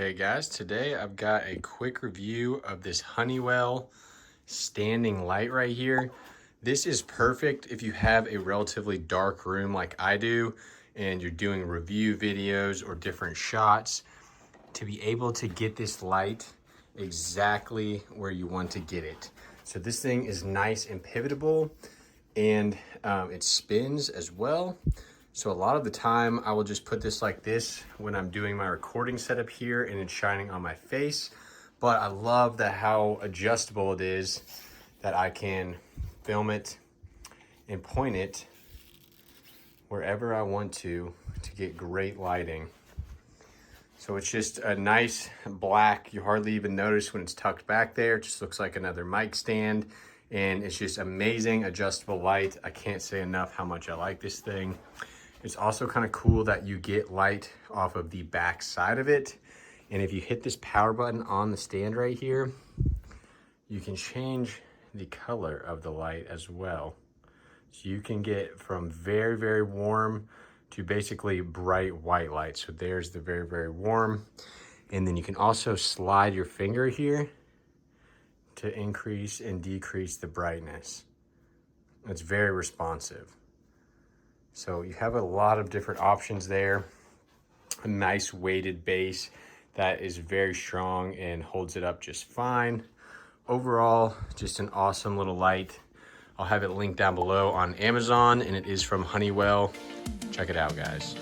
Hey guys, today I've got a quick review of this Honeywell standing light right here. This is perfect if you have a relatively dark room like I do and you're doing review videos or different shots, to be able to get this light exactly where you want to get it. So this thing is nice and pivotable, and it spins as well. So a lot of the time I will just put this like this when I'm doing my recording setup here and it's shining on my face. But I love that how adjustable it is, that I can film it and point it wherever I want to get great lighting. So it's just a nice black, you hardly even notice when it's tucked back there. It just looks like another mic stand, and it's just amazing adjustable light. I can't say enough how much I like this thing. It's also kind of cool that you get light off of the back side of it. And if you hit this power button on the stand right here, you can change the color of the light as well. So you can get from very, very warm to basically bright white light. So there's the very, very warm. And then you can also slide your finger here to increase and decrease the brightness. It's very responsive. So you have a lot of different options there. A nice weighted base that is very strong and holds it up just fine. Overall, just an awesome little light. I'll have it linked down below on Amazon, and it is from Honeywell. Check it out, guys.